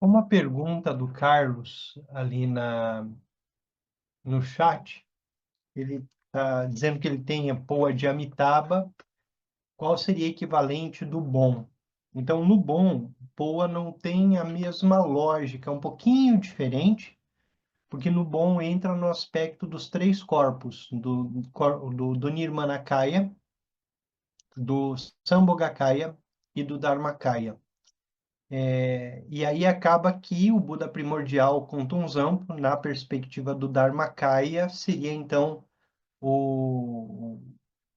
Uma pergunta do Carlos ali no chat. Ele está dizendo que ele tem a Poa de Amitabha. Qual seria equivalente do bom? Então, no bom, Poa não tem a mesma lógica, é um pouquinho diferente, porque no bom entra no aspecto dos três corpos, do Nirmanakaya, do Sambhogakaya e do Dharmakaya. E aí acaba que o Buda primordial Kuntunzão, na perspectiva do Dharmakaya, seria então o,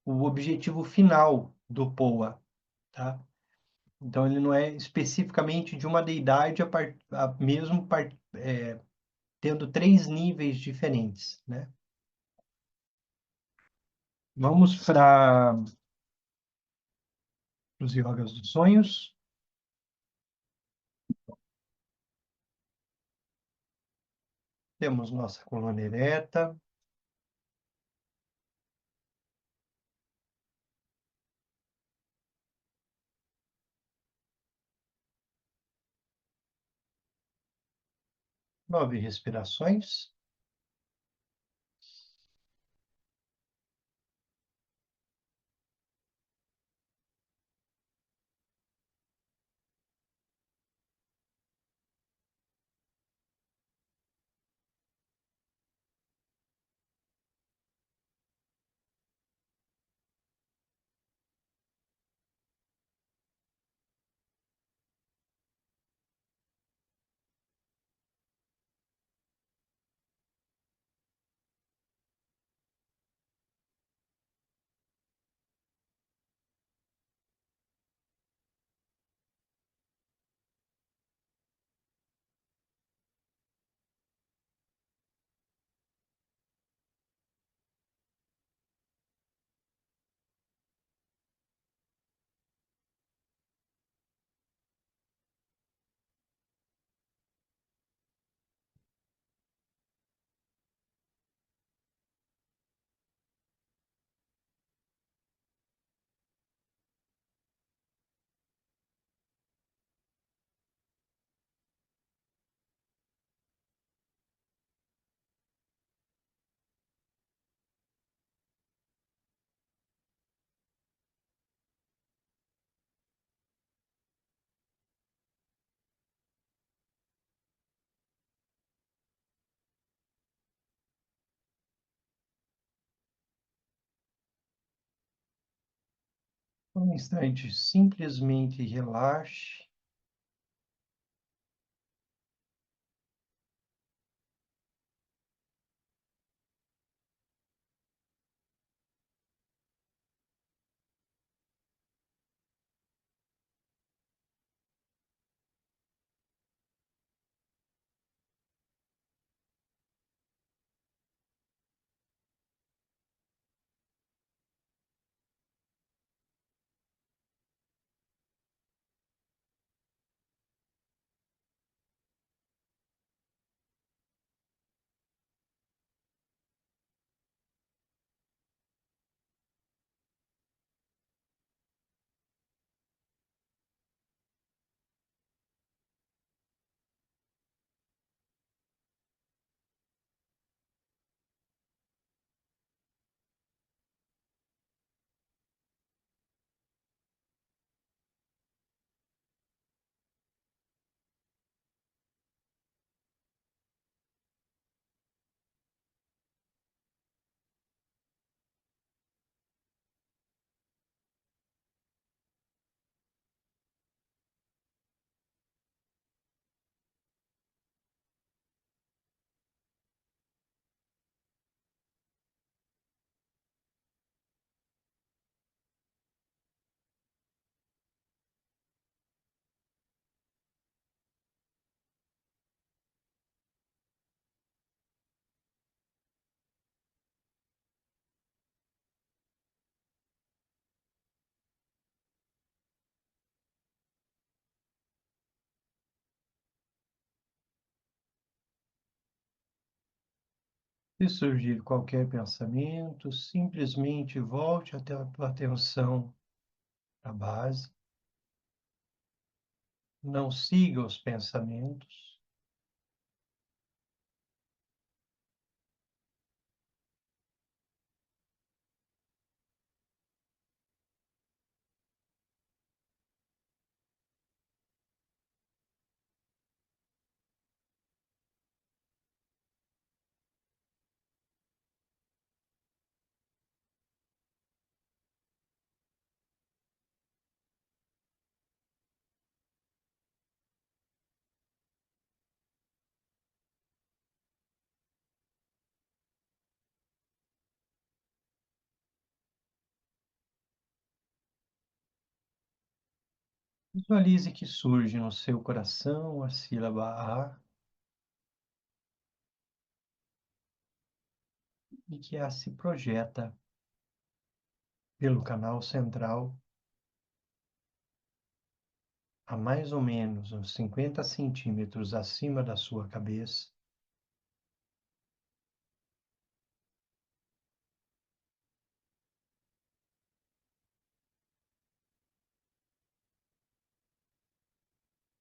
o objetivo final do Poa, tá? Então ele não é especificamente de uma deidade, mesmo tendo três níveis diferentes, né? Vamos para os yogas dos sonhos. Temos nossa coluna ereta, 9 respirações. Um instante, simplesmente relaxe. Se surgir qualquer pensamento, simplesmente volte até a tua atenção à base. Não siga os pensamentos. Visualize que surge no seu coração a sílaba A e que a se projeta pelo canal central a mais ou menos uns 50 centímetros acima da sua cabeça.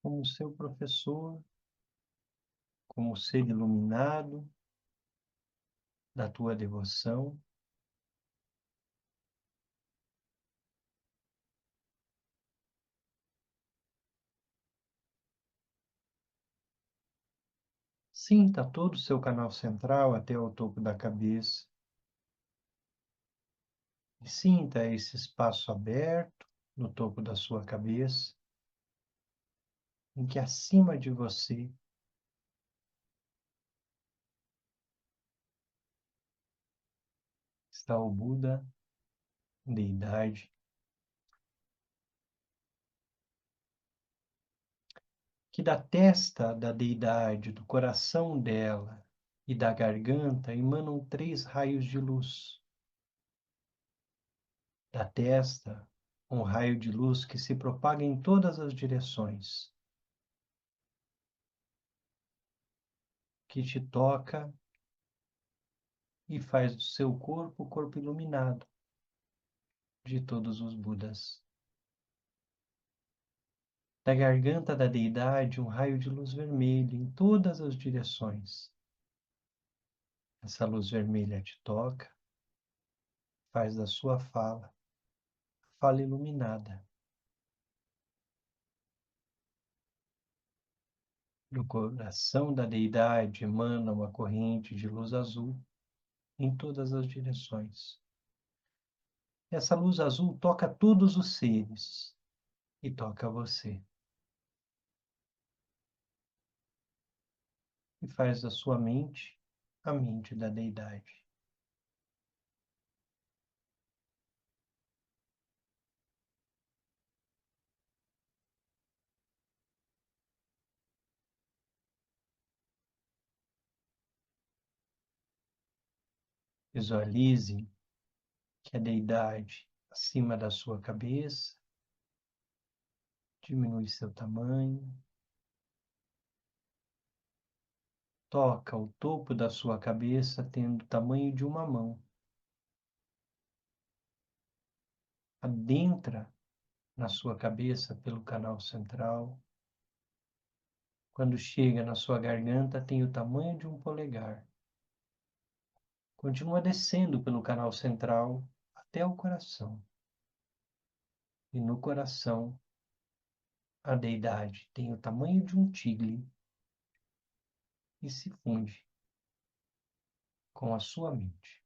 Como seu professor, como ser iluminado da tua devoção. Sinta todo o seu canal central até o topo da cabeça. E sinta esse espaço aberto no topo da sua cabeça, em que acima de você está o Buda, deidade, que da testa da deidade, do coração dela e da garganta emanam 3 raios de luz. Da testa, um raio de luz que se propaga em todas as direções, que te toca e faz do seu corpo o corpo iluminado de todos os Budas. Da garganta da deidade, um raio de luz vermelha em todas as direções. Essa luz vermelha te toca, faz da sua fala iluminada. Do coração da deidade emana uma corrente de luz azul em todas as direções. Essa luz azul toca todos os seres e toca você. E faz da sua mente a mente da deidade. Visualize que a deidade acima da sua cabeça diminui seu tamanho, toca o topo da sua cabeça tendo o tamanho de uma mão. Adentra na sua cabeça pelo canal central. Quando chega na sua garganta, tem o tamanho de um polegar. Continua descendo pelo canal central até o coração. E no coração, a deidade tem o tamanho de um tigre e se funde com a sua mente,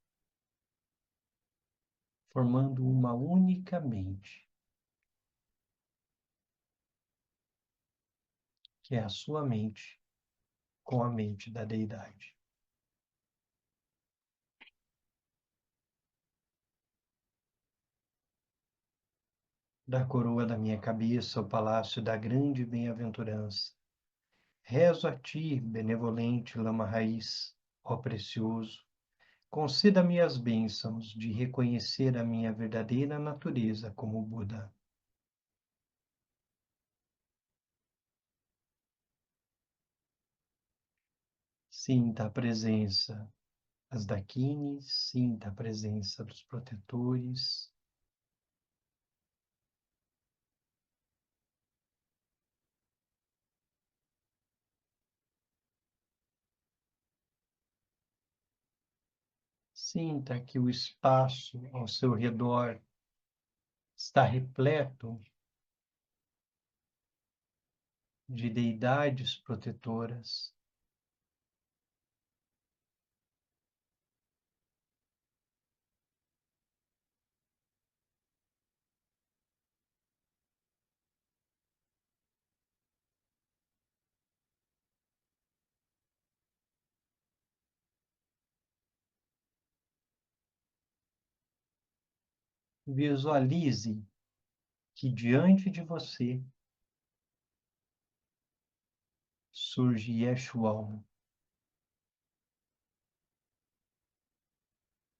formando uma única mente, que é a sua mente com a mente da deidade. Da coroa da minha cabeça ao palácio da grande bem-aventurança, rezo a ti, benevolente lama-raiz, ó precioso, conceda-me as bênçãos de reconhecer a minha verdadeira natureza como Buda. Sinta a presença das Dakinis, sinta a presença dos protetores. Sinta que o espaço ao seu redor está repleto de deidades protetoras. Visualize que diante de você surge Yeshua,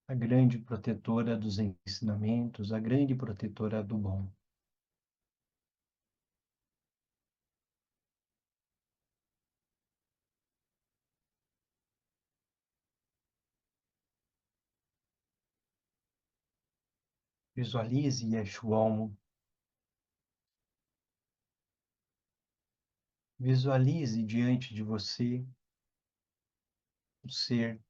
a grande protetora dos ensinamentos, a grande protetora do bom. Visualize Yeshua. Visualize diante de você um ser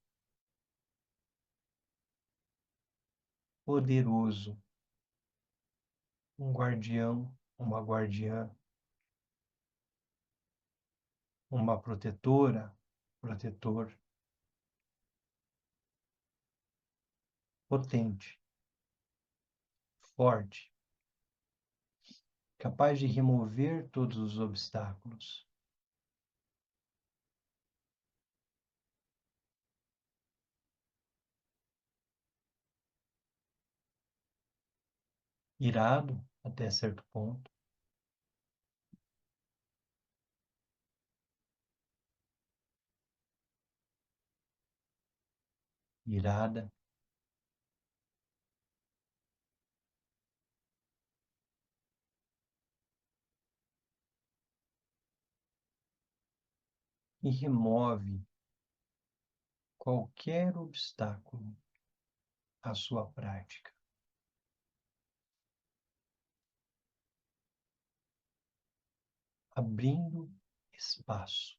poderoso, um guardião, uma guardiã, uma protetora, protetor, potente, forte, capaz de remover todos os obstáculos. Irado até certo ponto, irada, e remove qualquer obstáculo à sua prática, abrindo espaço,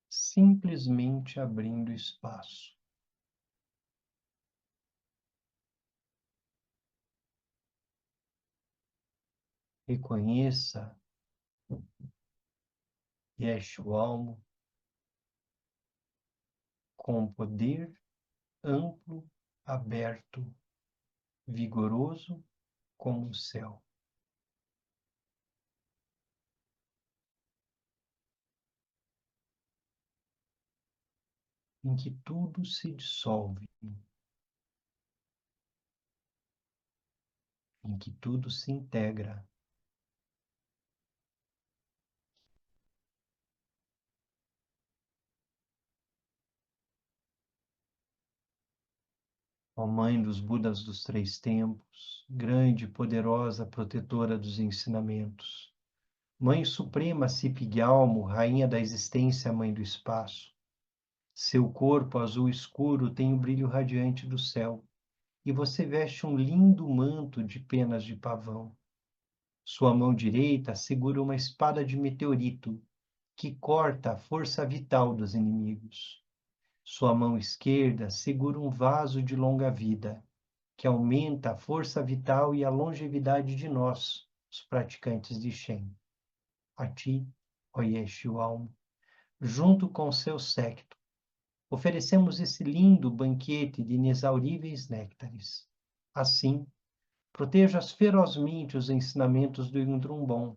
simplesmente abrindo espaço. Reconheça Yeshua com poder amplo, aberto, vigoroso como o céu, em que tudo se dissolve, em que tudo se integra. Ó Mãe dos Budas dos Três Tempos, grande e poderosa protetora dos ensinamentos, Mãe Suprema Cipighalmo, Rainha da Existência, Mãe do Espaço, seu corpo azul escuro tem o brilho radiante do céu, e você veste um lindo manto de penas de pavão. Sua mão direita segura uma espada de meteorito, que corta a força vital dos inimigos. Sua mão esquerda segura um vaso de longa vida, que aumenta a força vital e a longevidade de nós, os praticantes de Shen. A ti, ó Yeshua, junto com seu séquito, oferecemos esse lindo banquete de inexauríveis néctares. Assim, protejas ferozmente os ensinamentos do Yundrum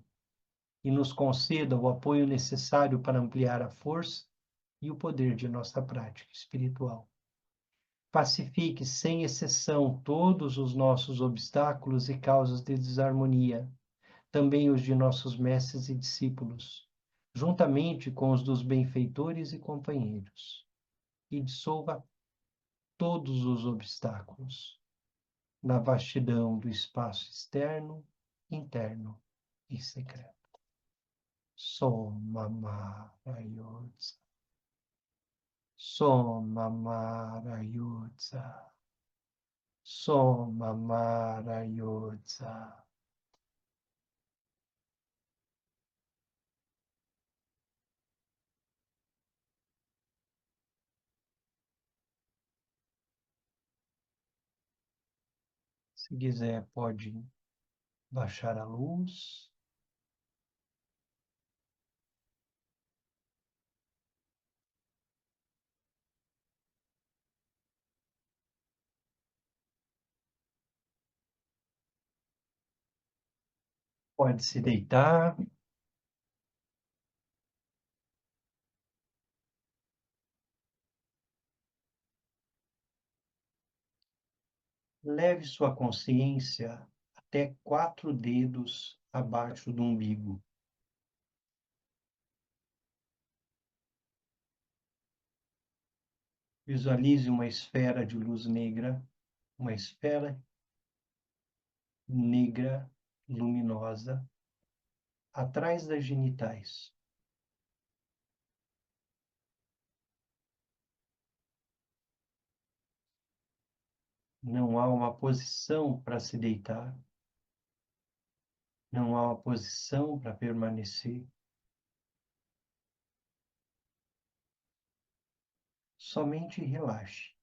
e nos conceda o apoio necessário para ampliar a força e o poder de nossa prática espiritual. Pacifique sem exceção todos os nossos obstáculos e causas de desarmonia, também os de nossos mestres e discípulos, juntamente com os dos benfeitores e companheiros, e dissolva todos os obstáculos na vastidão do espaço externo, interno e secreto. Somamarayotsa. Somamarayotsa. Somamarayotsa. Se quiser, pode baixar a luz. Pode se deitar. Leve sua consciência até 4 dedos abaixo do umbigo. Visualize uma esfera de luz negra, uma esfera negra luminosa atrás das genitais. Não há uma posição para se deitar, não há uma posição para permanecer. Somente relaxe.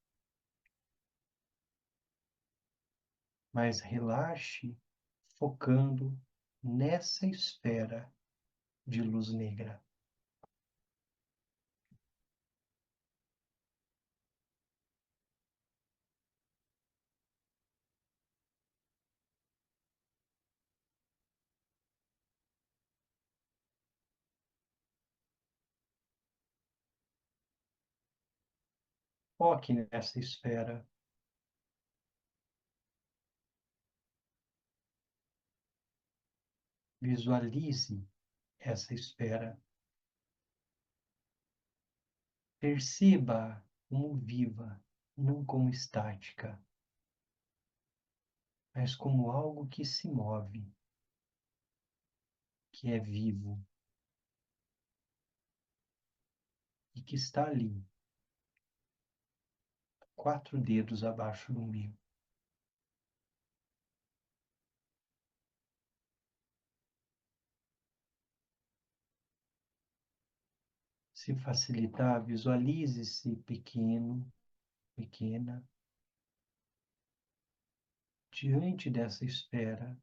Mas relaxe focando nessa esfera de luz negra. Foque nessa esfera. Visualize essa esfera. Perceba como viva, não como estática, mas como algo que se move, que é vivo e que está ali, 4 dedos abaixo do umbigo. Se facilitar, visualize-se pequeno, pequena, diante dessa esfera.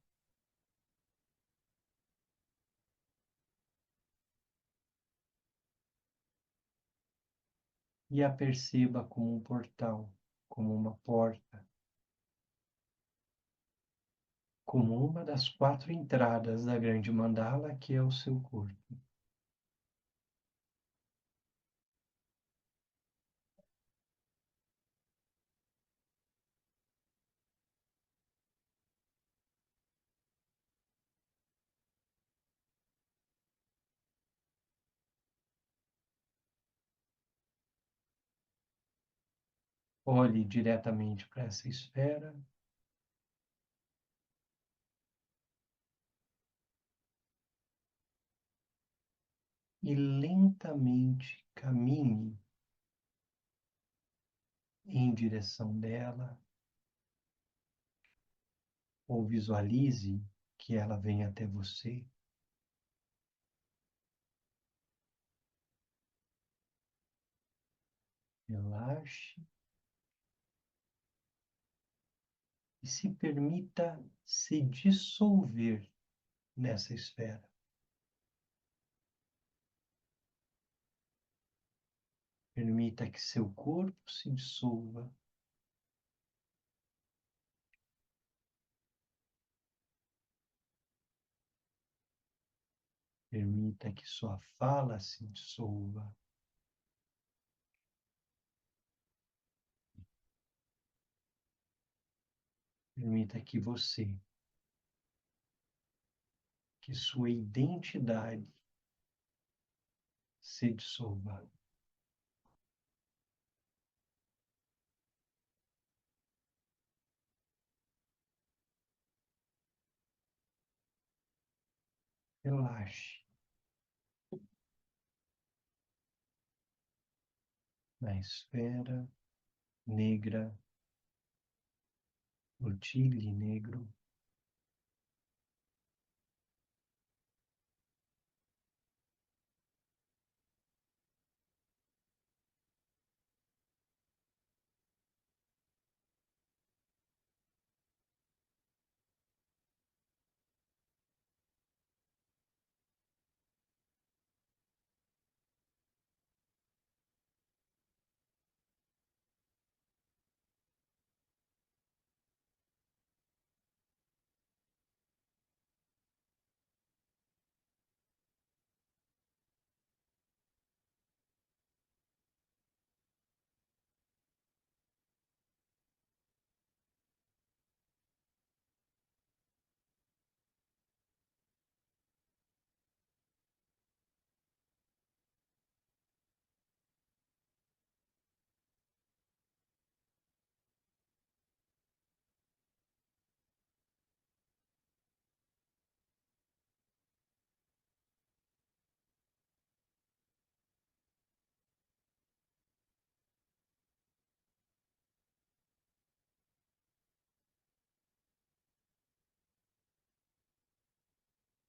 E a perceba como um portal, como uma porta, como uma das 4 entradas da grande mandala que é o seu corpo. Olhe diretamente para essa esfera e lentamente caminhe em direção dela, ou visualize que ela vem até você. Relaxe e se permita se dissolver nessa esfera. Permita que seu corpo se dissolva. Permita que sua fala se dissolva. Permita que você, que sua identidade se dissolva. Relaxe na esfera negra, utile negro.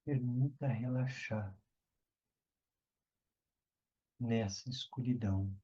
Permita relaxar nessa escuridão.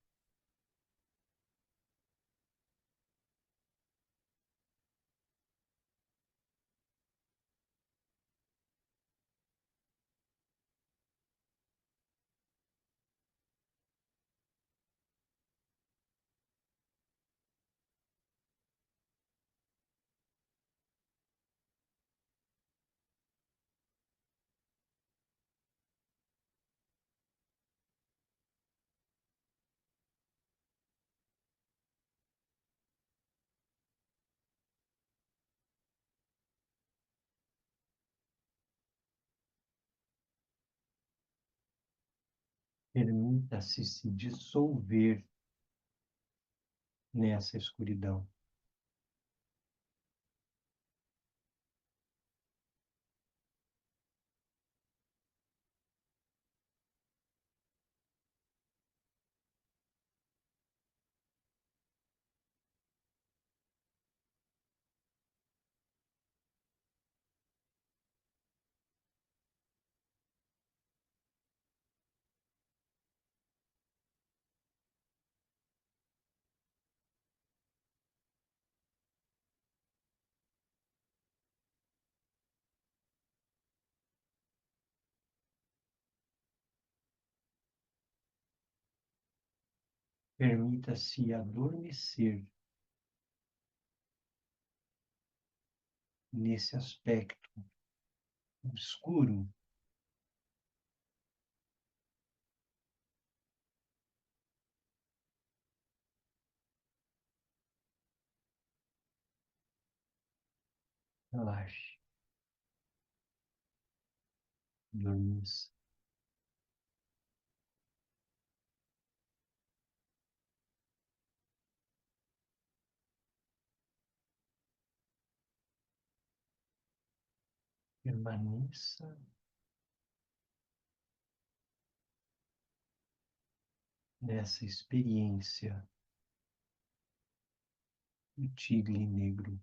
Permita-se se dissolver nessa escuridão. Permita-se adormecer nesse aspecto obscuro. Relaxe, adormeça. Permaneça nessa experiência do tigre negro.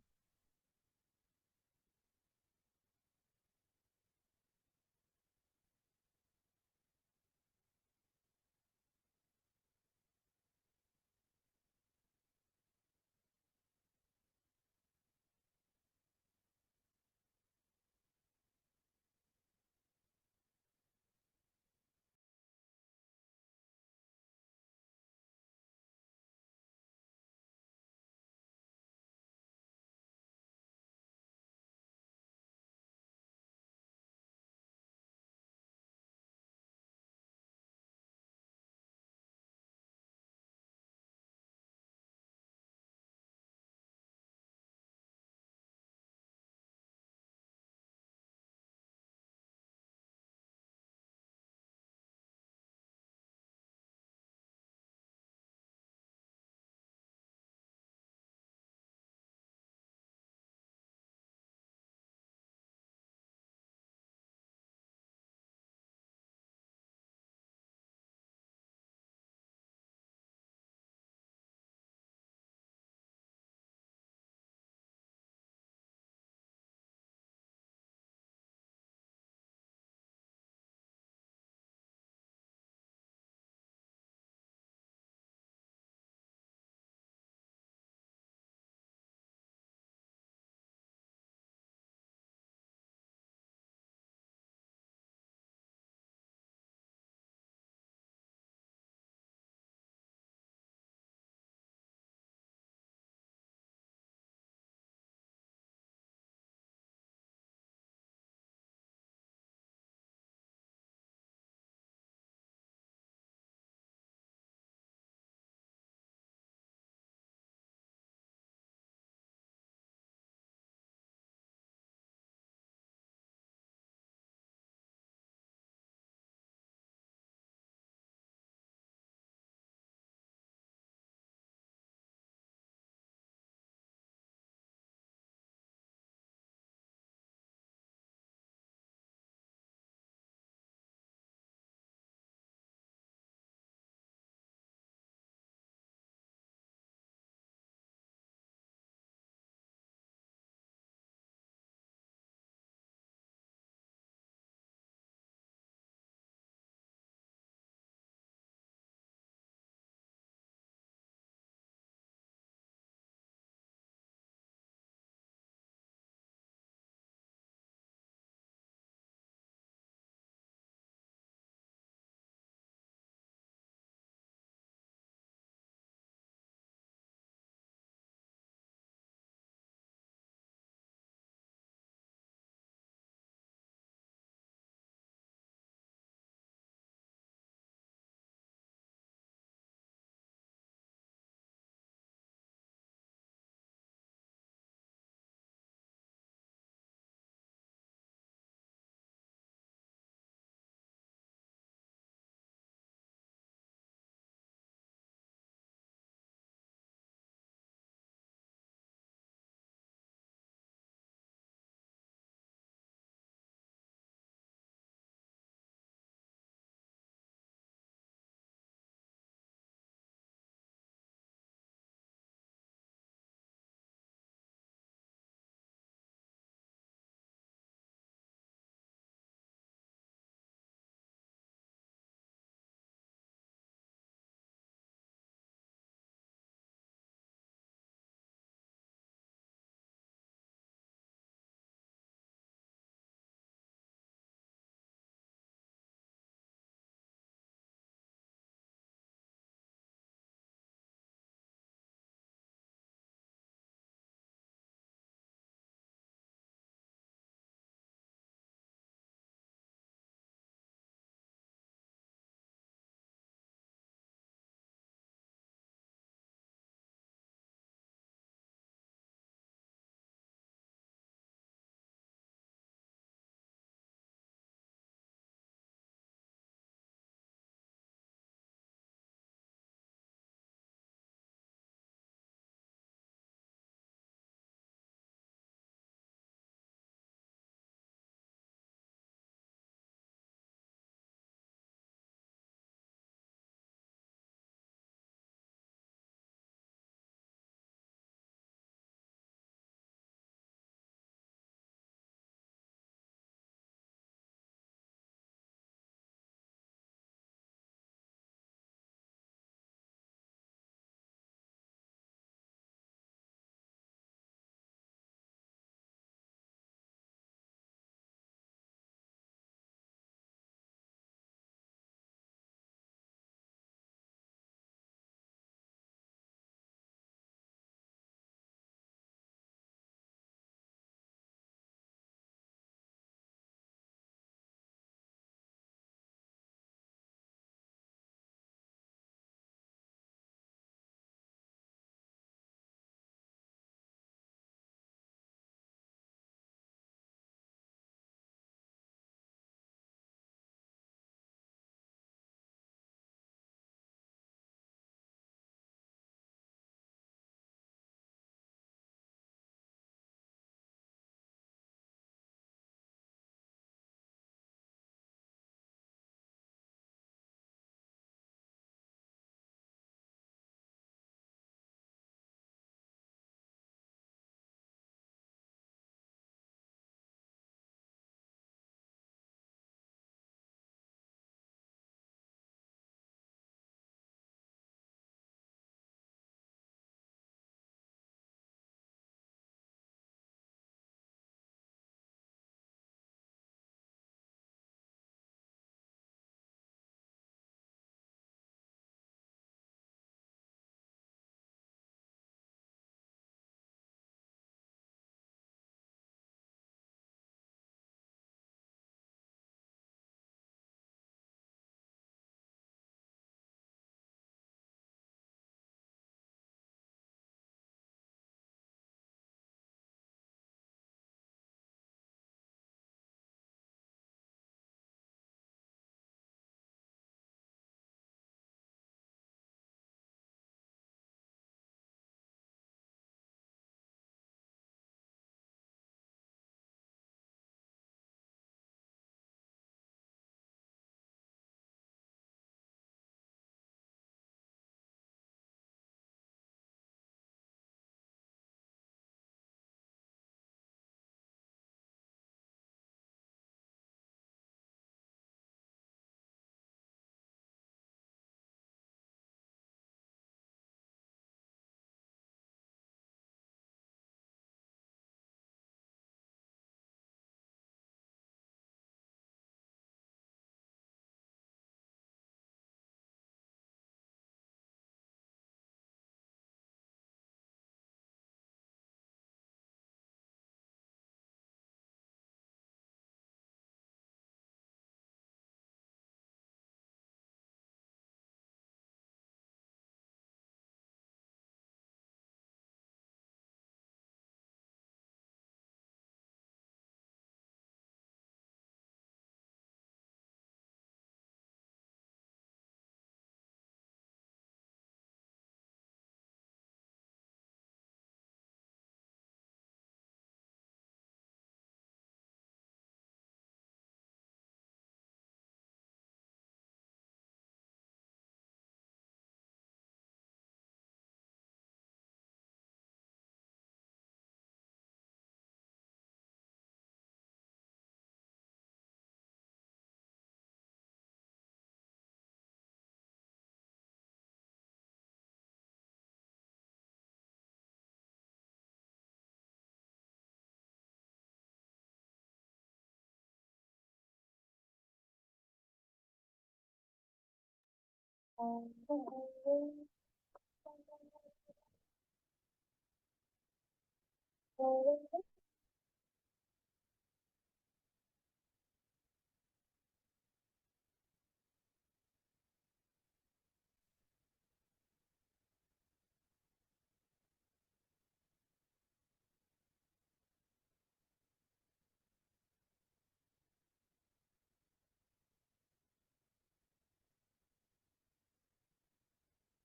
Ah,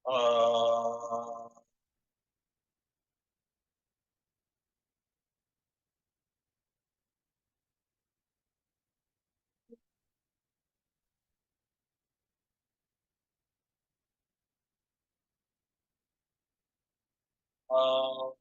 ah, ah,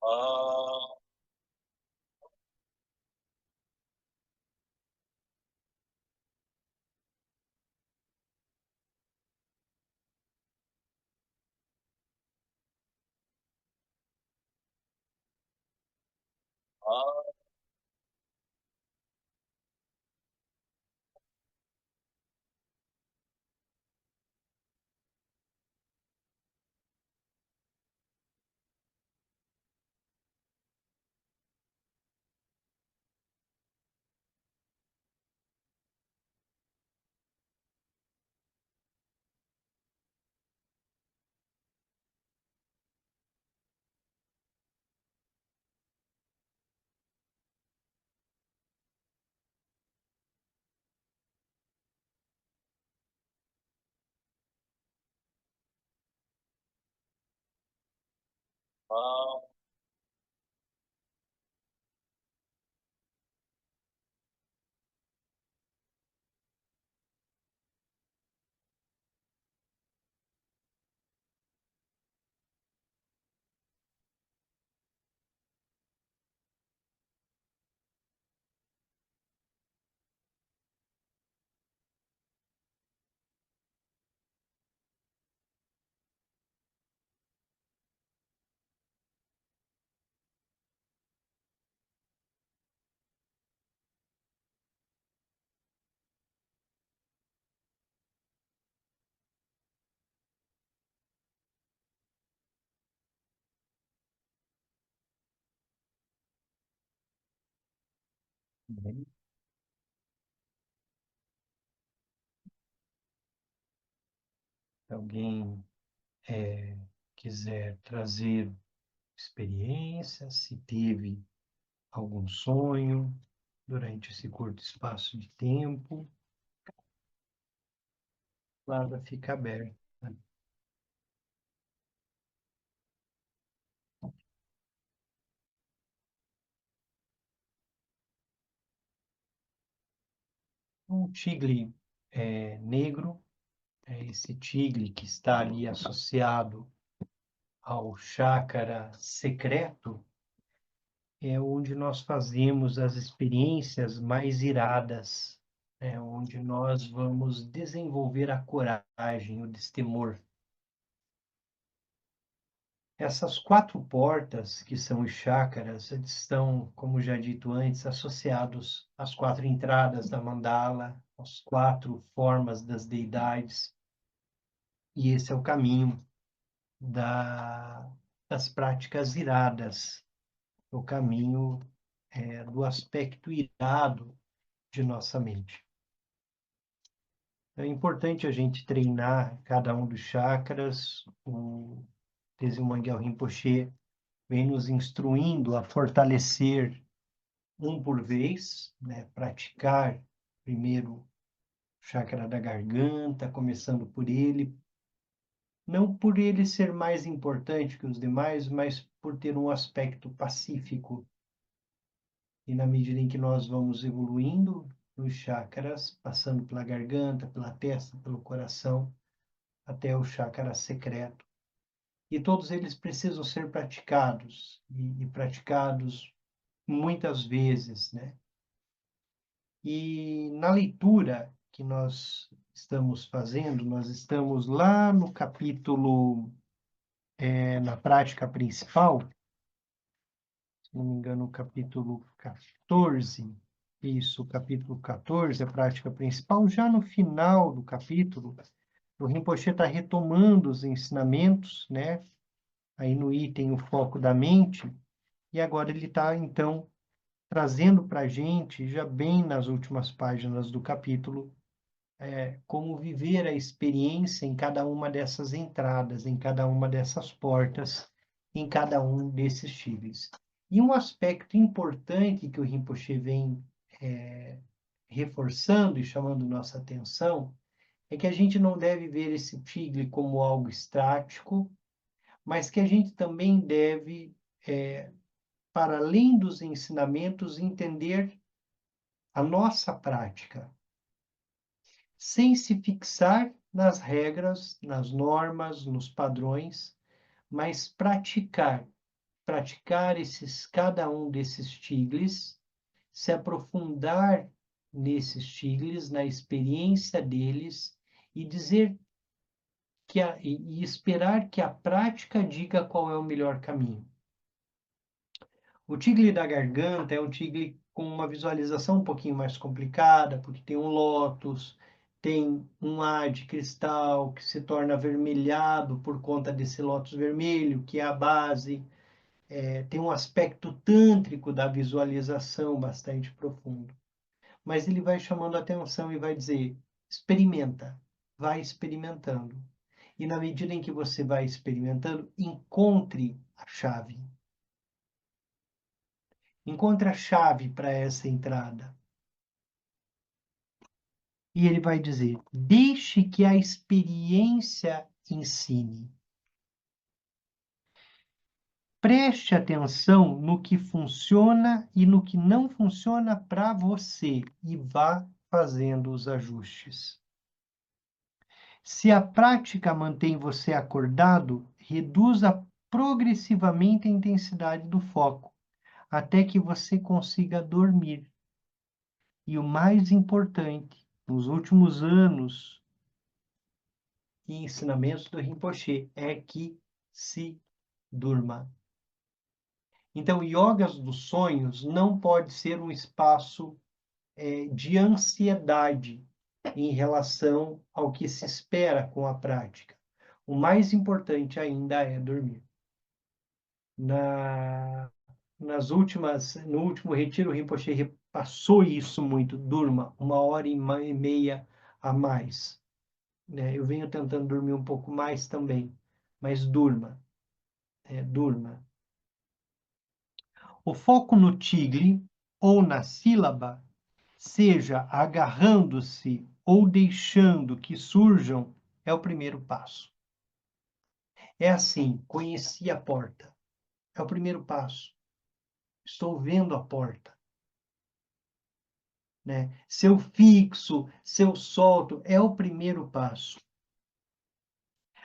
ah, ah, Bem, se alguém quiser trazer experiência, se teve algum sonho durante esse curto espaço de tempo, a palavra fica aberta. Um tigre negro, é esse tigre que está ali associado ao chácara secreto, é onde nós fazemos as experiências mais iradas, é onde nós vamos desenvolver a coragem, o destemor. Essas quatro portas, que são os chácaras, eles estão, como já dito antes, associados às quatro entradas da mandala, às quatro formas das deidades, e esse é o caminho da, das práticas iradas, o caminho do aspecto irado de nossa mente. É importante a gente treinar cada um dos chakras. O Tenzin Wangyal Rinpoche vem nos instruindo a fortalecer um por vez, né? Praticar primeiro o chakra da garganta, começando por ele, não por ele ser mais importante que os demais, mas por ter um aspecto pacífico. E na medida em que nós vamos evoluindo nos chakras, passando pela garganta, pela testa, pelo coração, até o chakra secreto. E todos eles precisam ser praticados, e praticados muitas vezes, né? E na leitura que nós estamos fazendo, nós estamos lá no capítulo, na prática principal, se não me engano, o capítulo 14, isso, o capítulo 14, a prática principal, já no final do capítulo, o Rinpoche está retomando os ensinamentos, né? Aí no item o foco da mente, e agora ele está, então, trazendo para a gente, já bem nas últimas páginas do capítulo, como viver a experiência em cada uma dessas entradas, em cada uma dessas portas, em cada um desses chiles. E um aspecto importante que o Rinpoche vem reforçando e chamando nossa atenção é que a gente não deve ver esse tigre como algo estático, mas que a gente também deve, para além dos ensinamentos, entender a nossa prática, sem se fixar nas regras, nas normas, nos padrões, mas praticar cada um desses tigres, se aprofundar nesses tigres, na experiência deles e dizer e esperar que a prática diga qual é o melhor caminho. O tigre da garganta é um tigre com uma visualização um pouquinho mais complicada, porque tem um lótus, tem um ar de cristal que se torna avermelhado por conta desse lótus vermelho, que é a base. Tem um aspecto tântrico da visualização bastante profundo. Mas ele vai chamando a atenção e vai dizer: experimenta, vai experimentando. E na medida em que você vai experimentando, encontre a chave. Encontre a chave para essa entrada. E ele vai dizer: deixe que a experiência ensine. Preste atenção no que funciona e no que não funciona para você e vá fazendo os ajustes. Se a prática mantém você acordado, reduza progressivamente a intensidade do foco, até que você consiga dormir. E o mais importante, nos últimos anos e ensinamentos do Rinpoche, é que se durma. Então, yogas dos sonhos não pode ser um espaço de ansiedade em relação ao que se espera com a prática. O mais importante ainda é dormir. Nas últimas, no último retiro, o Rinpoche repassou isso muito. Durma 1h30 a mais. Né? Eu venho tentando dormir um pouco mais também, mas durma, durma. O foco no tigre ou na sílaba, seja agarrando-se ou deixando que surjam, é o primeiro passo. É assim, conheci a porta. É o primeiro passo. Estou vendo a porta. Né? Se eu fixo, se eu solto, é o primeiro passo.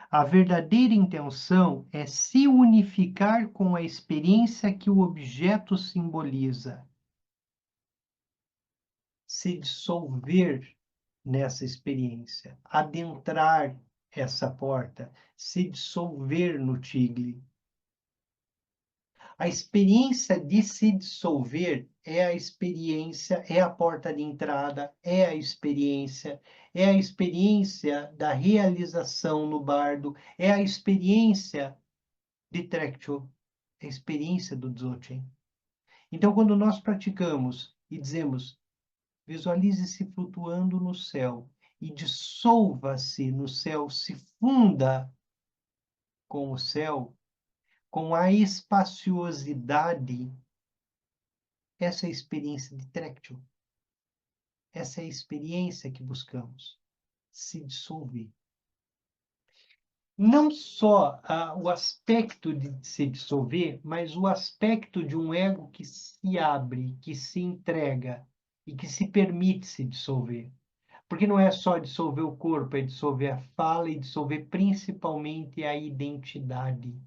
A verdadeira intenção é se unificar com a experiência que o objeto simboliza. Se dissolver nessa experiência, adentrar essa porta, se dissolver no tigre. A experiência de se dissolver é a experiência, é a porta de entrada, é a experiência da realização no bardo, é a experiência de Trekchö, é a experiência do Dzogchen. Então, quando nós praticamos e dizemos, visualize-se flutuando no céu e dissolva-se no céu, se funda com o céu, com a espaciosidade, essa é a experiência de Trektel. Essa é a experiência que buscamos, se dissolver. Não só o aspecto de se dissolver, mas o aspecto de um ego que se abre, que se entrega e que se permite se dissolver. Porque não é só dissolver o corpo, é dissolver a fala e dissolver principalmente a identidade.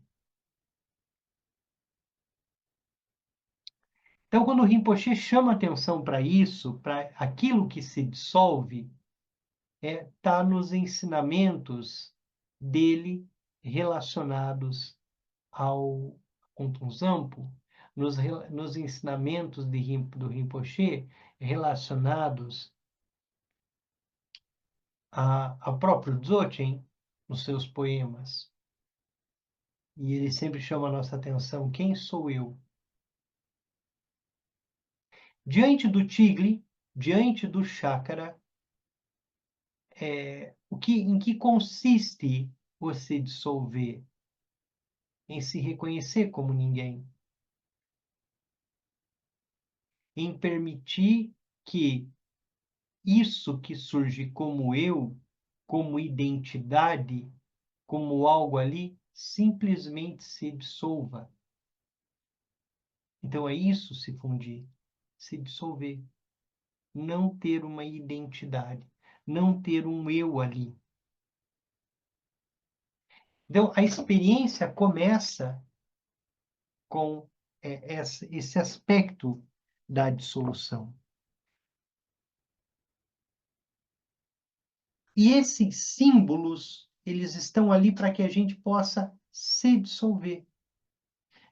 Então, quando o Rinpoche chama atenção para isso, para aquilo que se dissolve, está nos ensinamentos dele relacionados ao Kuntunzampo, nos ensinamentos do Rinpoche relacionados ao próprio Dzogchen, nos seus poemas. E ele sempre chama a nossa atenção: quem sou eu? Diante do tigre, diante do chácara, em que consiste o se dissolver? Em se reconhecer como ninguém. Em permitir que isso que surge como eu, como identidade, como algo ali, simplesmente se dissolva. Então é isso se fundir, se dissolver. Não ter uma identidade, não ter um eu ali. Então a experiência começa com esse aspecto da dissolução. E esses símbolos, eles estão ali para que a gente possa se dissolver.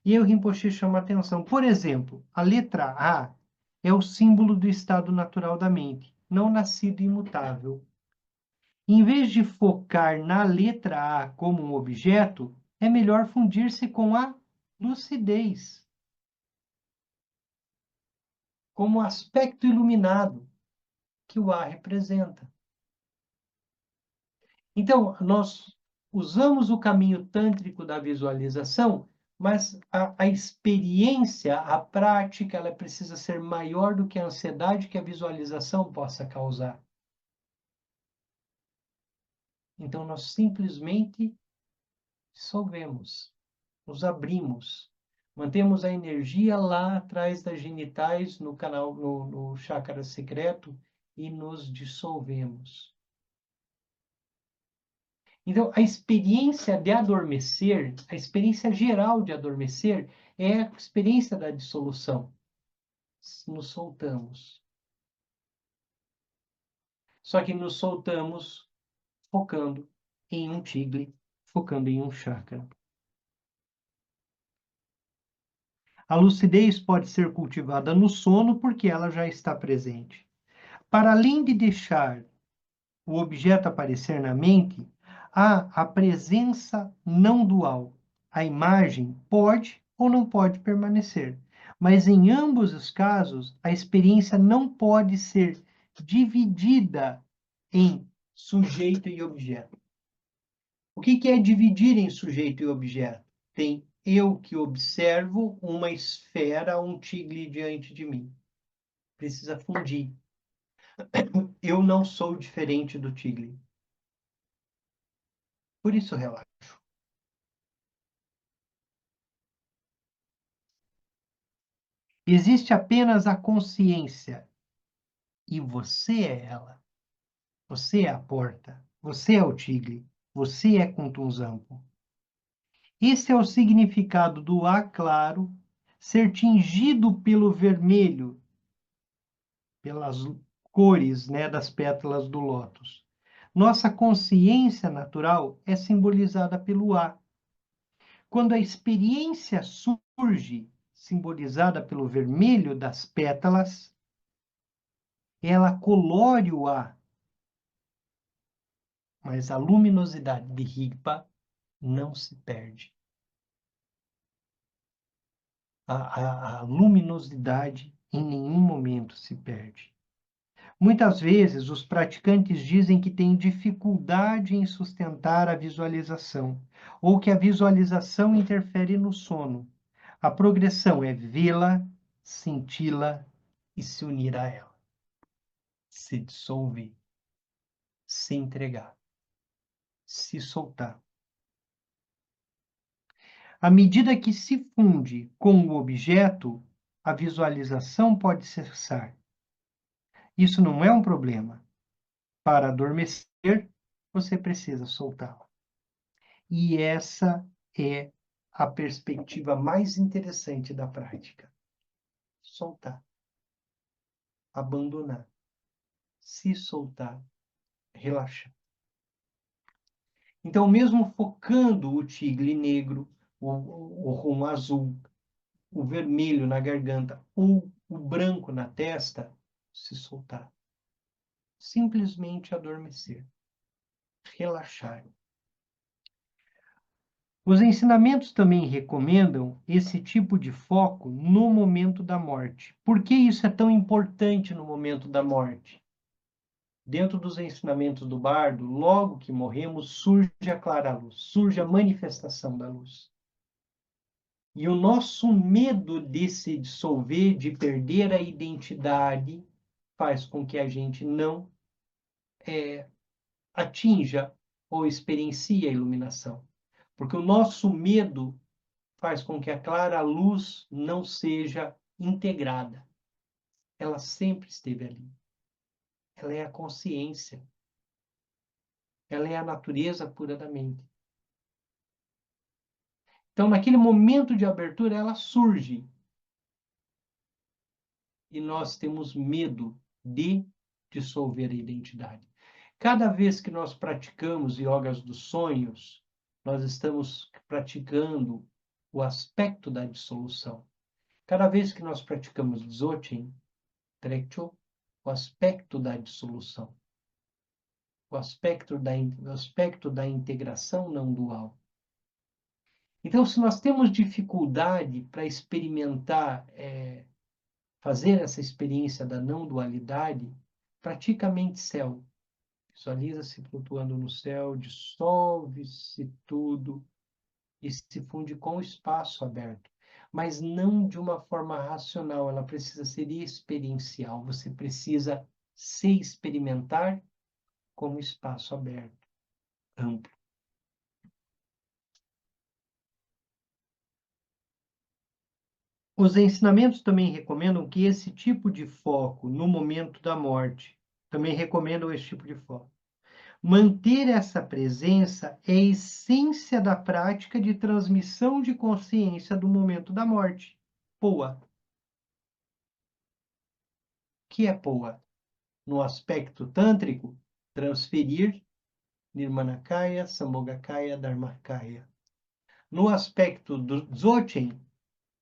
E aí o Rinpoche chama a atenção. Por exemplo, a letra A é o símbolo do estado natural da mente, não nascido imutável. Em vez de focar na letra A como um objeto, é melhor fundir-se com a lucidez, como aspecto iluminado que o A representa. Então, nós usamos o caminho tântrico da visualização, mas a experiência, a prática, ela precisa ser maior do que a ansiedade que a visualização possa causar. Então, nós simplesmente dissolvemos, nos abrimos, mantemos a energia lá atrás das genitais, no canal, no chácara secreto, e nos dissolvemos. Então, a experiência de adormecer, a experiência geral de adormecer, é a experiência da dissolução. Nos soltamos. Só que nos soltamos focando em um tigre, focando em um chakra. A lucidez pode ser cultivada no sono porque ela já está presente. Para além de deixar o objeto aparecer na mente, há a presença não dual. A imagem pode ou não pode permanecer, mas em ambos os casos, a experiência não pode ser dividida em sujeito e objeto. O que é dividir em sujeito e objeto? Tem eu que observo uma esfera, um tigre diante de mim. Precisa fundir. Eu não sou diferente do tigre. Por isso, relaxa. Existe apenas a consciência e você é ela. Você é a porta. Você é o tigre. Você é Kuntunzampo. Esse é o significado do A claro ser tingido pelo vermelho, pelas cores, né, das pétalas do lótus. Nossa consciência natural é simbolizada pelo A. Quando a experiência surge, simbolizada pelo vermelho das pétalas, ela colore o A, mas a luminosidade de Rigpa não se perde. A luminosidade em nenhum momento se perde. Muitas vezes, os praticantes dizem que têm dificuldade em sustentar a visualização, ou que a visualização interfere no sono. A progressão é vê-la, senti-la e se unir a ela. Se dissolver, se entregar, se soltar. À medida que se funde com o objeto, a visualização pode cessar. Isso não é um problema. Para adormecer, você precisa soltá-la. E essa é a perspectiva mais interessante da prática. Soltar, abandonar, se soltar, relaxar. Então, mesmo focando o tigre negro, o rum azul, o vermelho na garganta ou o branco na testa, se soltar. Simplesmente adormecer, relaxar. Os ensinamentos também recomendam esse tipo de foco no momento da morte. Por que isso é tão importante no momento da morte? Dentro dos ensinamentos do bardo, logo que morremos, surge a clara luz, surge a manifestação da luz. E o nosso medo de se dissolver, de perder a identidade, faz com que a gente não atinja ou experiencie a iluminação. Porque o nosso medo faz com que a clara luz não seja integrada. Ela sempre esteve ali. Ela é a consciência. Ela é a natureza pura da mente. Então, naquele momento de abertura, ela surge. E nós temos medo de dissolver a identidade. Cada vez que nós praticamos yogas dos sonhos, nós estamos praticando o aspecto da dissolução. Cada vez que nós praticamos Dzogchen, Trekchö, o aspecto da dissolução, o aspecto da integração não dual. Então, se nós temos dificuldade para experimentar, fazer essa experiência da não dualidade, pratica a mente céu. Visualiza-se flutuando no céu, dissolve-se tudo e se funde com o espaço aberto. Mas não de uma forma racional, ela precisa ser experiencial. Você precisa se experimentar como espaço aberto, amplo. Os ensinamentos também recomendam que esse tipo de foco no momento da morte, também recomendam esse tipo de foco. Manter essa presença é a essência da prática de transmissão de consciência do momento da morte. Poa. O que é Poa? No aspecto tântrico, transferir Nirmanakaya, Sambhogakaya, Dharmakaya. No aspecto do Dzogchen,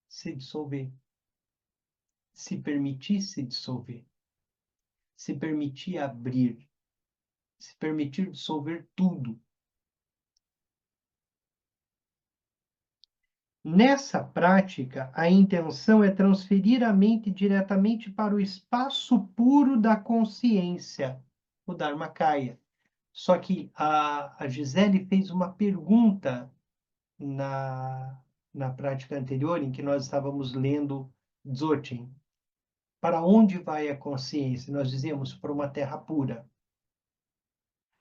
se dissolver. Se permitir se dissolver. Se permitir abrir. Se permitir dissolver tudo. Nessa prática, a intenção é transferir a mente diretamente para o espaço puro da consciência, o Dharmakaya. Só que a Gisele fez uma pergunta na prática anterior, em que nós estávamos lendo Dzogchen. Para onde vai a consciência? Nós dizemos para uma terra pura.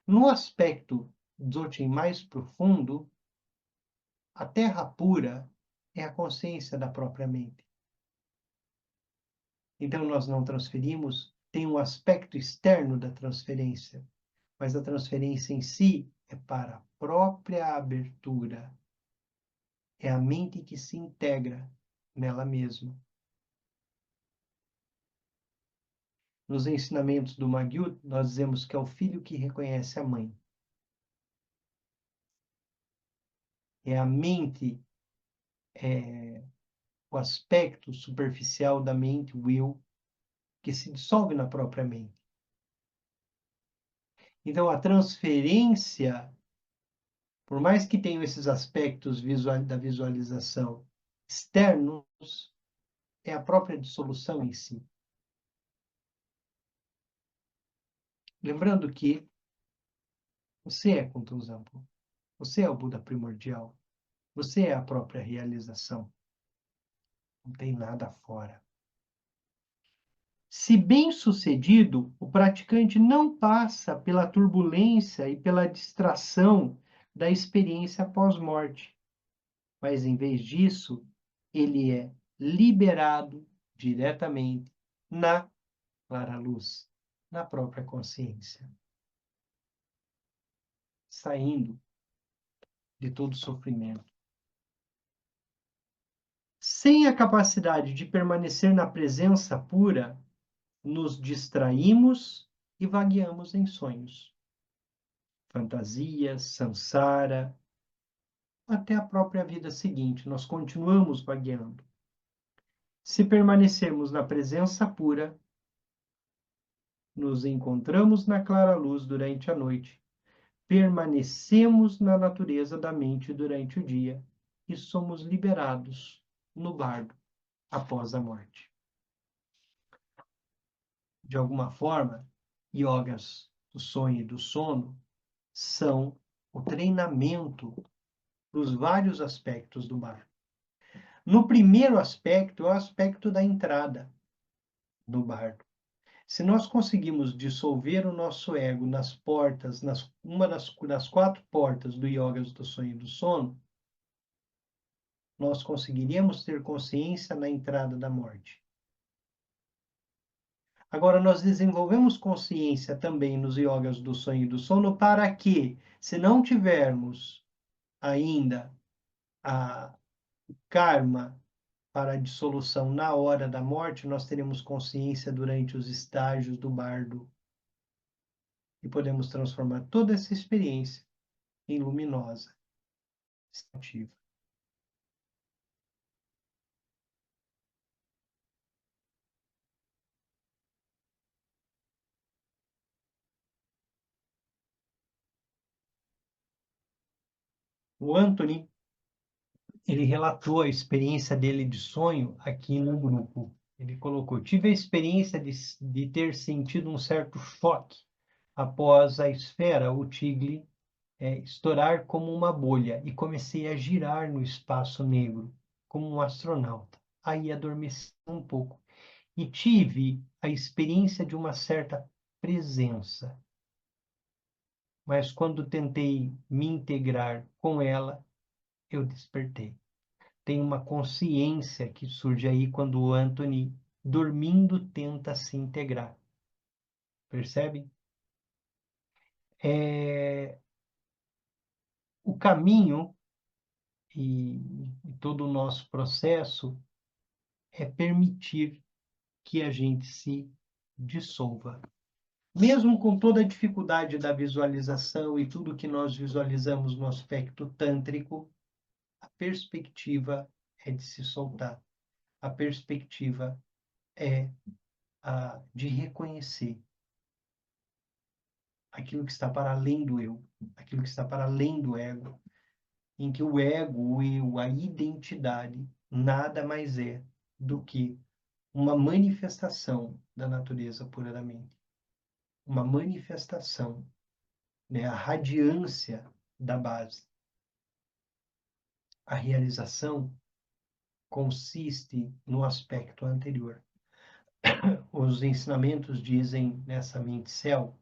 No aspecto Dzogchen mais profundo, a terra pura é a consciência da própria mente. Então, nós não transferimos, tem um aspecto externo da transferência, mas a transferência em si é para a própria abertura. É a mente que se integra nela mesma. Nos ensinamentos do Magyut, nós dizemos que é o filho que reconhece a mãe. É a mente, o aspecto superficial da mente, o eu, que se dissolve na própria mente. Então, a transferência, por mais que tenham esses aspectos da visualização externos, é a própria dissolução em si. Lembrando que você é contusão, você é o Buda primordial, você é a própria realização, não tem nada fora. Se bem-sucedido, o praticante não passa pela turbulência e pela distração da experiência pós-morte, mas em vez disso, ele é liberado diretamente na clara luz, na própria consciência, saindo de todo sofrimento. Sem a capacidade de permanecer na presença pura, nos distraímos e vagueamos em sonhos, fantasias, samsara, até a própria vida seguinte, nós continuamos vagueando. Se permanecermos na presença pura, nos encontramos na clara luz durante a noite, permanecemos na natureza da mente durante o dia e somos liberados no bardo após a morte. De alguma forma, yogas do sonho e do sono são o treinamento para os vários aspectos do bardo. No primeiro aspecto, é o aspecto da entrada do bardo. Se nós conseguimos dissolver o nosso ego nas portas, uma das 4 portas do Yogas do sonho e do sono, nós conseguiríamos ter consciência na entrada da morte. Agora, nós desenvolvemos consciência também nos Yogas do sonho e do sono para que, se não tivermos ainda a karma para a dissolução na hora da morte, nós teremos consciência durante os estágios do bardo e podemos transformar toda essa experiência em luminosa, ativa. O Anthony, ele relatou a experiência dele de sonho aqui no grupo. Ele colocou: tive a experiência de ter sentido um certo choque após a esfera, o Tigre, estourar como uma bolha e comecei a girar no espaço negro, como um astronauta. Aí adormeci um pouco e tive a experiência de uma certa presença. Mas quando tentei me integrar com ela, eu despertei. Tem uma consciência que surge aí quando o Anthony, dormindo, tenta se integrar. Percebe? O caminho e todo o nosso processo é permitir que a gente se dissolva. Mesmo com toda a dificuldade da visualização e tudo que nós visualizamos no aspecto tântrico, a perspectiva é de se soltar. A perspectiva é a de reconhecer aquilo que está para além do eu, aquilo que está para além do ego, em que o ego, o eu, a identidade, nada mais é do que uma manifestação da natureza pura da mente, uma manifestação, né, a radiância da base. A realização consiste no aspecto anterior. Os ensinamentos dizem nessa mente céu,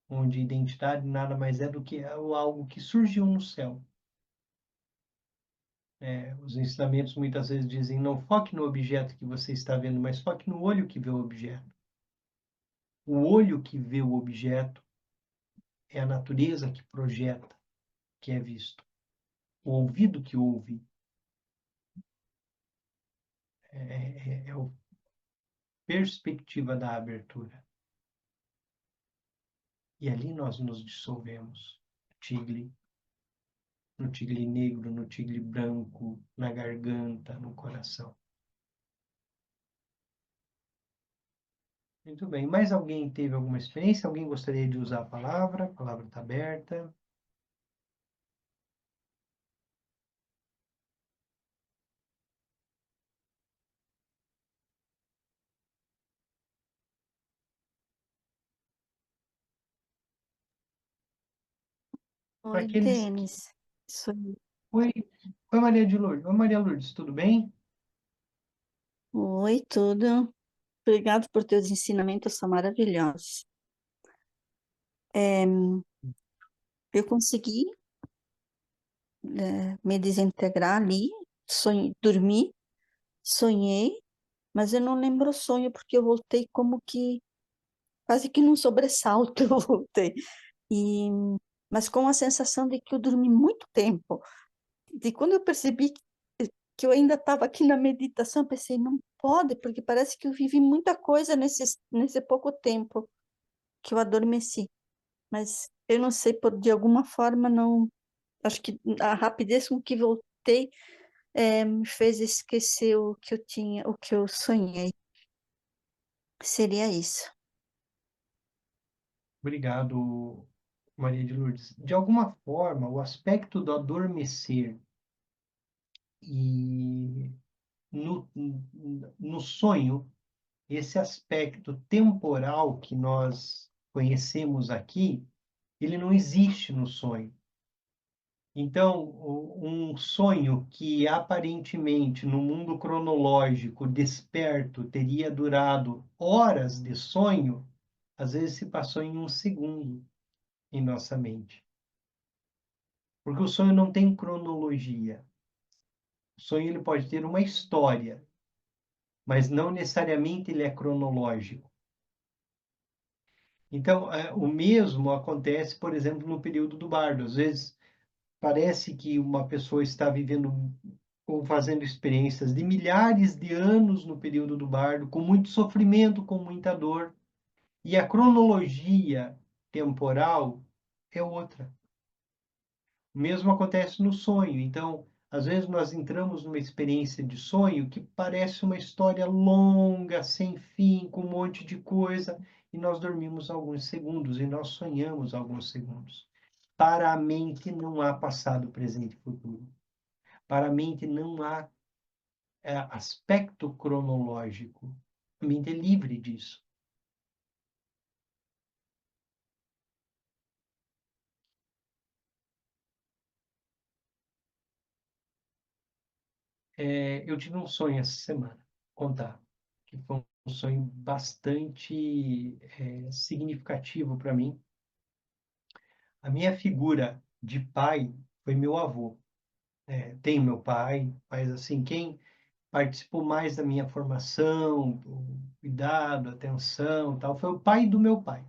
onde identidade nada mais é do que algo que surgiu no céu. Os ensinamentos muitas vezes dizem: não foque no objeto que você está vendo, mas foque no olho que vê o objeto. O olho que vê o objeto é a natureza que projeta, que é visto. O ouvido que ouve é a perspectiva da abertura. E ali nós nos dissolvemos. Tigre, no tigre negro, no tigre branco, na garganta, no coração. Muito bem. Mais alguém teve alguma experiência? Alguém gostaria de usar a palavra? A palavra está aberta. Para Oi, aqueles que... Denis. Isso aí. Oi, oi, Maria de Lourdes. Oi, Maria Lourdes, tudo bem? Oi, tudo. Obrigado por teus ensinamentos, são maravilhosos. É, eu consegui, me desintegrar ali, dormi, sonhei, mas eu não lembro o sonho porque eu voltei como que, quase que num sobressalto eu voltei. E, mas com a sensação de que eu dormi muito tempo. De quando eu percebi que eu ainda estava aqui na meditação, eu pensei, não pode, porque parece que eu vivi muita coisa nesse pouco tempo que eu adormeci. Mas eu não sei, de alguma forma, não. Acho que a rapidez com que voltei me fez esquecer o que eu tinha, o que eu sonhei. Seria isso. Obrigado, Maria de Lourdes. De alguma forma, o aspecto do adormecer e no sonho, esse aspecto temporal que nós conhecemos aqui, ele não existe no sonho. Então, um sonho que aparentemente no mundo cronológico desperto teria durado horas de sonho, às vezes se passou em um segundo em nossa mente. Porque o sonho não tem cronologia. O sonho ele pode ter uma história, mas não necessariamente ele é cronológico. Então, o mesmo acontece, por exemplo, no período do bardo. Às vezes parece que uma pessoa está vivendo ou fazendo experiências de milhares de anos no período do bardo, com muito sofrimento, com muita dor, e a cronologia temporal é outra. O mesmo acontece no sonho. Então, às vezes nós entramos numa experiência de sonho que parece uma história longa, sem fim, com um monte de coisa, e nós dormimos alguns segundos e nós sonhamos alguns segundos. Para a mente não há passado, presente e futuro. Para a mente não há aspecto cronológico. A mente é livre disso. Eu tive um sonho essa semana, contar, que foi um sonho bastante significativo para mim. A minha figura de pai foi meu avô. Tenho meu pai, mas assim, quem participou mais da minha formação, do cuidado, atenção, tal, foi o pai do meu pai,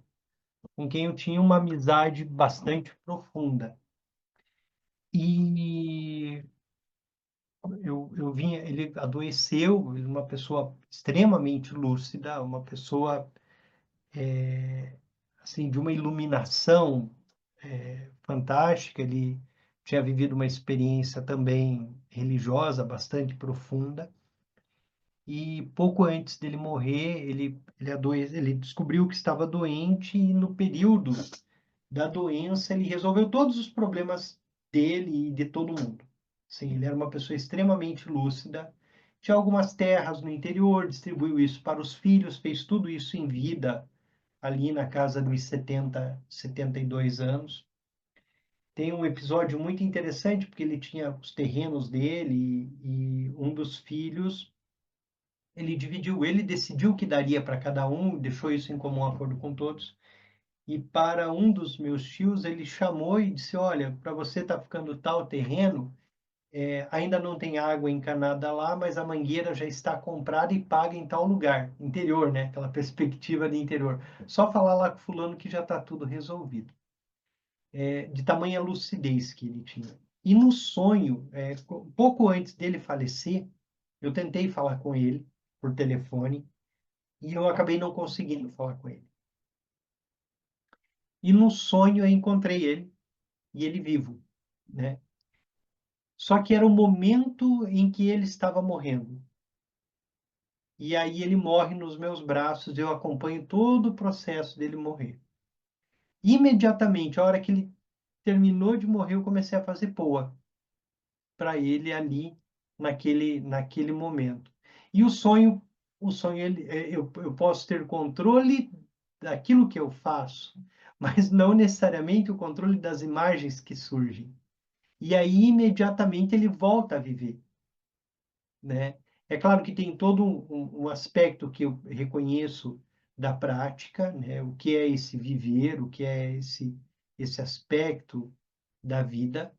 com quem eu tinha uma amizade bastante profunda. E eu vinha, ele adoeceu, uma pessoa extremamente lúcida, uma pessoa assim de uma iluminação fantástica. Ele tinha vivido uma experiência também religiosa bastante profunda. E pouco antes dele morrer, ele descobriu que estava doente e no período da doença ele resolveu todos os problemas dele e de todo mundo. Sim, ele era uma pessoa extremamente lúcida, tinha algumas terras no interior, distribuiu isso para os filhos, fez tudo isso em vida, ali na casa dos 72 anos. Tem um episódio muito interessante, porque ele tinha os terrenos dele e um dos filhos ele dividiu, ele decidiu que daria para cada um, deixou isso em comum acordo com todos. E para um dos meus tios, ele chamou e disse: Olha, para você está ficando tal terreno, ainda não tem água encanada lá, mas a mangueira já está comprada e paga em tal lugar, interior, né? Aquela perspectiva de interior. Só falar lá com fulano que já está tudo resolvido. De tamanha lucidez que ele tinha. E no sonho, pouco antes dele falecer, eu tentei falar com ele por telefone e eu acabei não conseguindo falar com ele. E no sonho eu encontrei ele e ele vivo, né? Só que era o momento em que ele estava morrendo. E aí ele morre nos meus braços, eu acompanho todo o processo dele morrer. Imediatamente, a hora que ele terminou de morrer, eu comecei a fazer poa para ele ali naquele momento. E o sonho eu posso ter controle daquilo que eu faço, mas não necessariamente o controle das imagens que surgem. E aí, imediatamente, ele volta a viver, né? É claro que tem todo um aspecto que eu reconheço da prática, né? O que é esse viver, o que é esse aspecto da vida.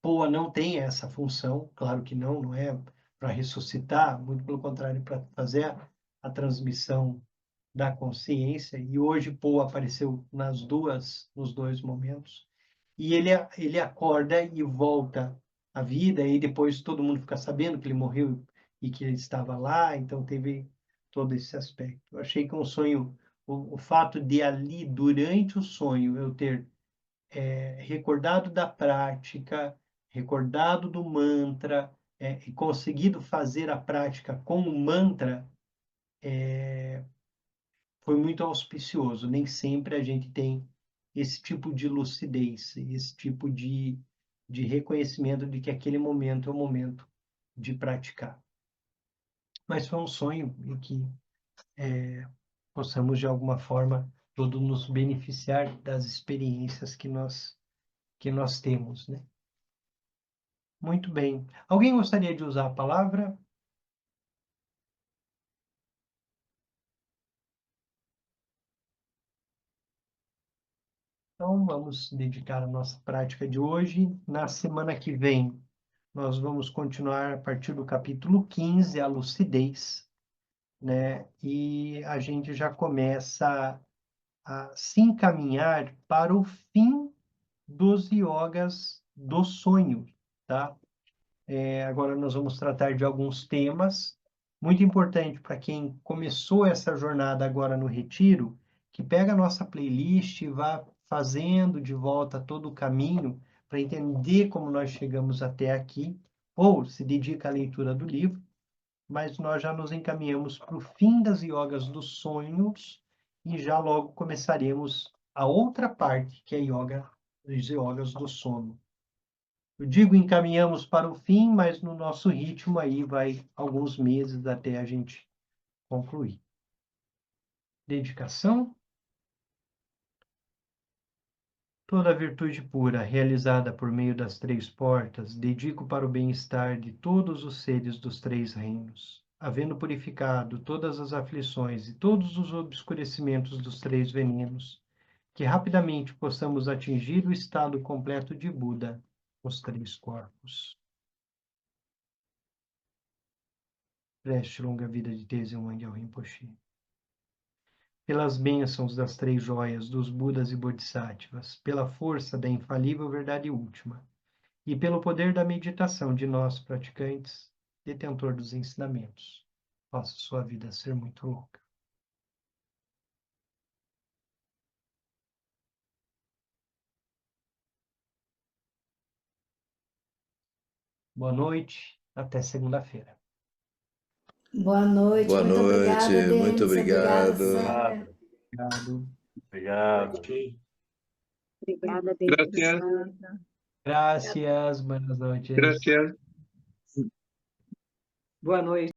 Poa não tem essa função, claro que não é para ressuscitar, muito pelo contrário, para fazer a transmissão da consciência. E hoje Poa apareceu nos dois momentos. E ele acorda e volta à vida, e depois todo mundo fica sabendo que ele morreu e que ele estava lá, então teve todo esse aspecto. Eu achei que um sonho, o fato de ali, durante o sonho, eu ter recordado da prática, recordado do mantra, e conseguido fazer a prática com o mantra, foi muito auspicioso. Nem sempre a gente tem esse tipo de lucidez, esse tipo de reconhecimento de que aquele momento é o momento de praticar. Mas foi um sonho em que possamos, de alguma forma, todos nos beneficiar das experiências que nós temos, né? Muito bem. Alguém gostaria de usar a palavra? Então, vamos dedicar a nossa prática de hoje. Na semana que vem, nós vamos continuar a partir do capítulo 15, a lucidez, né? E a gente já começa a se encaminhar para o fim dos yogas do sonho, tá? Agora nós vamos tratar de alguns temas muito importante para quem começou essa jornada agora no retiro, que pega a nossa playlist e vá fazendo de volta todo o caminho para entender como nós chegamos até aqui, ou se dedica à leitura do livro, mas nós já nos encaminhamos para o fim das yogas dos sonhos e já logo começaremos a outra parte, que é os yogas do sono. Eu digo encaminhamos para o fim, mas no nosso ritmo aí vai alguns meses até a gente concluir. Dedicação. Toda virtude pura, realizada por meio das três portas, dedico para o bem-estar de todos os seres dos três reinos, havendo purificado todas as aflições e todos os obscurecimentos dos três venenos, que rapidamente possamos atingir o estado completo de Buda, os três corpos. Preste longa vida de Tenzin Wangyal Rinpoche. Pelas bênçãos das três joias dos Budas e Bodhisattvas, pela força da infalível verdade última, e pelo poder da meditação de nós praticantes, detentor dos ensinamentos, faça sua vida ser muito louca. Boa noite, até segunda-feira. Boa noite, Boa muito obrigada, noite, muito Denis. Obrigada, obrigado. Sérgio. Obrigado. Obrigado. Obrigada, Denis. Gracias. Gracias, buenas noches. Gracias. Boa noite.